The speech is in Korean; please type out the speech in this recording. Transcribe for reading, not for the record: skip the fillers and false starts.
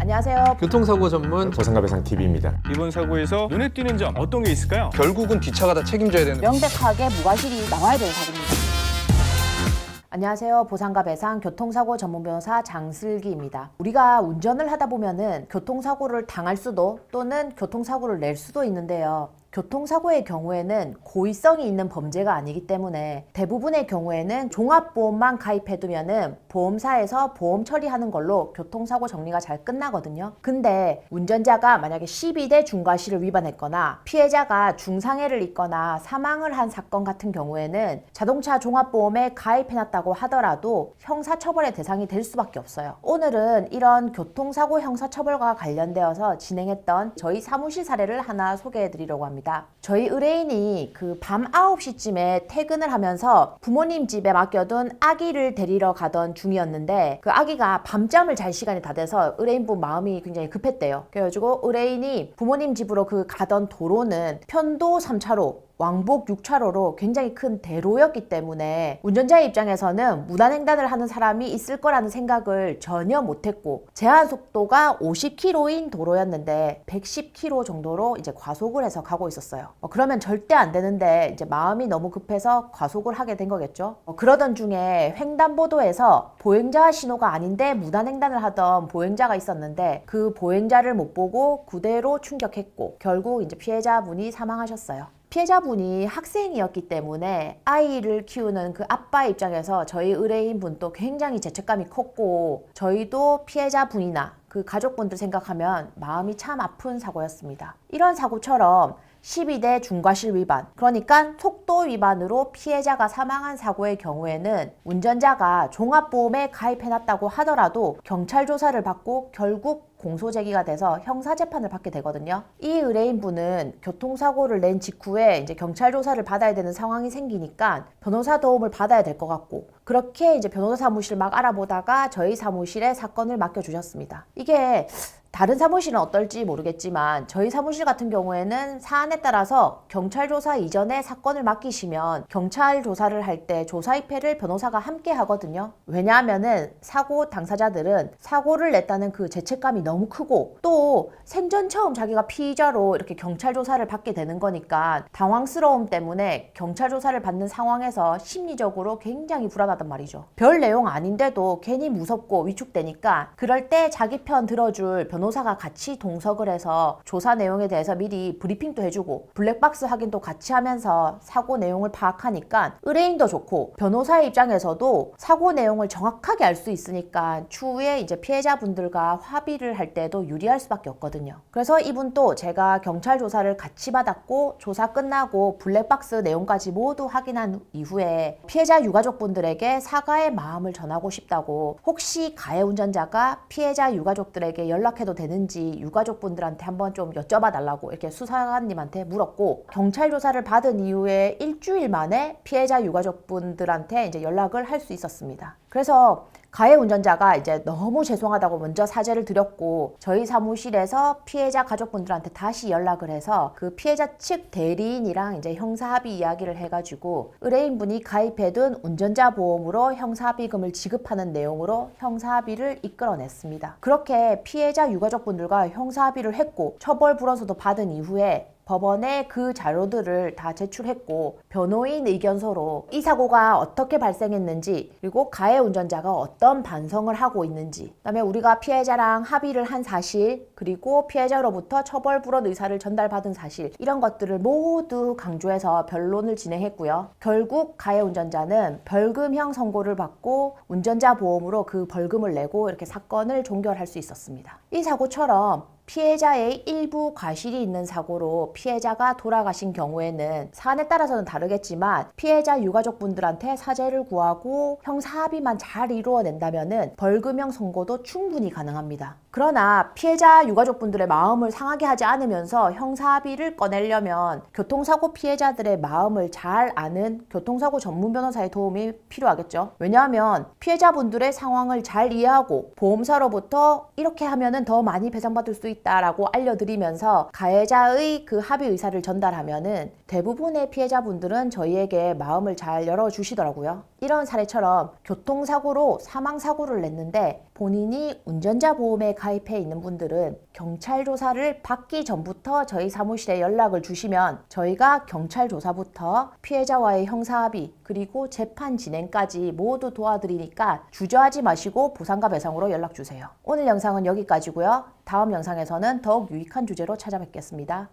안녕하세요. 교통사고 전문 보상가 배상 TV입니다. 이번 사고에서 눈에 띄는 점 어떤 게 있을까요? 결국은 뒷차가 다 책임져야 되는 명백하게 무과실이 나와야 되는 사고입니다. 안녕하세요. 보상가 배상 교통사고 전문 변호사 장슬기입니다. 우리가 운전을 하다 보면은 교통사고를 당할 수도 또는 교통사고를 낼 수도 있는데요. 교통사고의 경우에는 고의성이 있는 범죄가 아니기 때문에 대부분의 경우에는 종합보험만 가입해두면은 보험사에서 보험 처리하는 걸로 교통사고 정리가 잘 끝나거든요. 근데 운전자가 만약에 12대 중과실을 위반했거나 피해자가 중상해를 입거나 사망을 한 사건 같은 경우에는 자동차 종합보험에 가입해놨다고 하더라도 형사처벌의 대상이 될 수밖에 없어요. 오늘은 이런 교통사고 형사처벌과 관련되어서 진행했던 저희 사무실 사례를 하나 소개해드리려고 합니다. 저희 의뢰인이 그 밤 9시쯤에 퇴근을 하면서 부모님 집에 맡겨둔 아기를 데리러 가던 중이었는데 그 아기가 밤잠을 잘 시간이 다 돼서 의뢰인분 마음이 굉장히 급했대요. 그래가지고 의뢰인이 부모님 집으로 그 가던 도로는 편도 3차로 왕복 6차로로 굉장히 큰 대로였기 때문에 운전자의 입장에서는 무단횡단을 하는 사람이 있을 거라는 생각을 전혀 못했고 제한 속도가 50km인 도로였는데 110km 정도로 이제 과속을 해서 가고 있었어요. 그러면 절대 안 되는데 이제 마음이 너무 급해서 과속을 하게 된 거겠죠. 그러던 중에 횡단보도에서 보행자 신호가 아닌데 무단횡단을 하던 보행자가 있었는데 그 보행자를 못 보고 그대로 충격했고 결국 이제 피해자분이 사망하셨어요. 피해자분이 학생이었기 때문에 아이를 키우는 그 아빠의 입장에서 저희 의뢰인분도 굉장히 죄책감이 컸고 저희도 피해자분이나 그 가족분들 생각하면 마음이 참 아픈 사고였습니다. 이런 사고처럼 12대 중과실 위반, 그러니까 속도 위반으로 피해자가 사망한 사고의 경우에는 운전자가 종합보험에 가입해놨다고 하더라도 경찰 조사를 받고 결국 공소제기가 돼서 형사재판을 받게 되거든요. 이 의뢰인분은 교통사고를 낸 직후에 이제 경찰 조사를 받아야 되는 상황이 생기니까 변호사 도움을 받아야 될 것 같고 그렇게 이제 변호사 사무실 막 알아보다가 저희 사무실에 사건을 맡겨주셨습니다. 이게 다른 사무실은 어떨지 모르겠지만 저희 사무실 같은 경우에는 사안에 따라서 경찰 조사 이전에 사건을 맡기시면 경찰 조사를 할 때 조사 입회를 변호사가 함께 하거든요. 왜냐하면은 사고 당사자들은 사고를 냈다는 그 죄책감이 너무 크고 또 생전 처음 자기가 피의자로 이렇게 경찰 조사를 받게 되는 거니까 당황스러움 때문에 경찰 조사를 받는 상황에서 심리적으로 굉장히 불안하단 말이죠. 별 내용 아닌데도 괜히 무섭고 위축되니까 그럴 때 자기 편 들어줄 변호사가 같이 동석을 해서 조사 내용에 대해서 미리 브리핑도 해주고 블랙박스 확인도 같이 하면서 사고 내용을 파악하니까 의뢰인도 좋고 변호사의 입장에서도 사고 내용을 정확하게 알 수 있으니까 추후에 이제 피해자분들과 합의를 할 때도 유리할 수밖에 없거든요. 그래서 이분도 제가 경찰 조사를 같이 받았고 조사 끝나고 블랙박스 내용까지 모두 확인한 이후에 피해자 유가족분들에게 사과의 마음을 전하고 싶다고 혹시 가해 운전자가 피해자 유가족들에게 연락해도 되는지 유가족분들한테 한번 좀 여쭤봐 달라고 이렇게 수사관님한테 물었고 경찰 조사를 받은 이후에 일주일 만에 피해자 유가족분들한테 이제 연락을 할 수 있었습니다. 그래서 가해 운전자가 이제 너무 죄송하다고 먼저 사죄를 드렸고 저희 사무실에서 피해자 가족분들한테 다시 연락을 해서 그 피해자 측 대리인이랑 이제 형사합의 이야기를 해가지고 의뢰인분이 가입해둔 운전자 보험으로 형사합의금을 지급하는 내용으로 형사합의를 이끌어냈습니다. 그렇게 피해자 유가족분들과 형사합의를 했고 처벌 불원서도 받은 이후에 법원에 그 자료들을 다 제출했고 변호인 의견서로 이 사고가 어떻게 발생했는지 그리고 가해 운전자가 어떤 반성을 하고 있는지 그다음에 우리가 피해자랑 합의를 한 사실 그리고 피해자로부터 처벌 불원 의사를 전달받은 사실 이런 것들을 모두 강조해서 변론을 진행했고요. 결국 가해 운전자는 벌금형 선고를 받고 운전자 보험으로 그 벌금을 내고 이렇게 사건을 종결할 수 있었습니다. 이 사고처럼 피해자의 일부 과실이 있는 사고로 피해자가 돌아가신 경우에는 사안에 따라서는 다르겠지만 피해자 유가족분들한테 사죄를 구하고 형사합의만 잘 이루어낸다면은 벌금형 선고도 충분히 가능합니다. 그러나 피해자 유가족분들의 마음을 상하게 하지 않으면서 형사합의를 꺼내려면 교통사고 피해자들의 마음을 잘 아는 교통사고 전문 변호사의 도움이 필요하겠죠. 왜냐하면 피해자분들의 상황을 잘 이해하고 보험사로부터 이렇게 하면은 더 많이 배상받을 수 있다라고 알려드리면서 가해자의 그 합의 의사를 전달하면은 대부분의 피해자분들은 저희에게 마음을 잘 열어주시더라고요. 이런 사례처럼 교통사고로 사망사고를 냈는데 본인이 운전자 보험에 가입해 있는 분들은 경찰 조사를 받기 전부터 저희 사무실에 연락을 주시면 저희가 경찰 조사부터 피해자와의 형사합의 그리고 재판 진행까지 모두 도와드리니까 주저하지 마시고 보상과 배상으로 연락 주세요. 오늘 영상은 여기까지고요. 다음 영상에서는 더욱 유익한 주제로 찾아뵙겠습니다.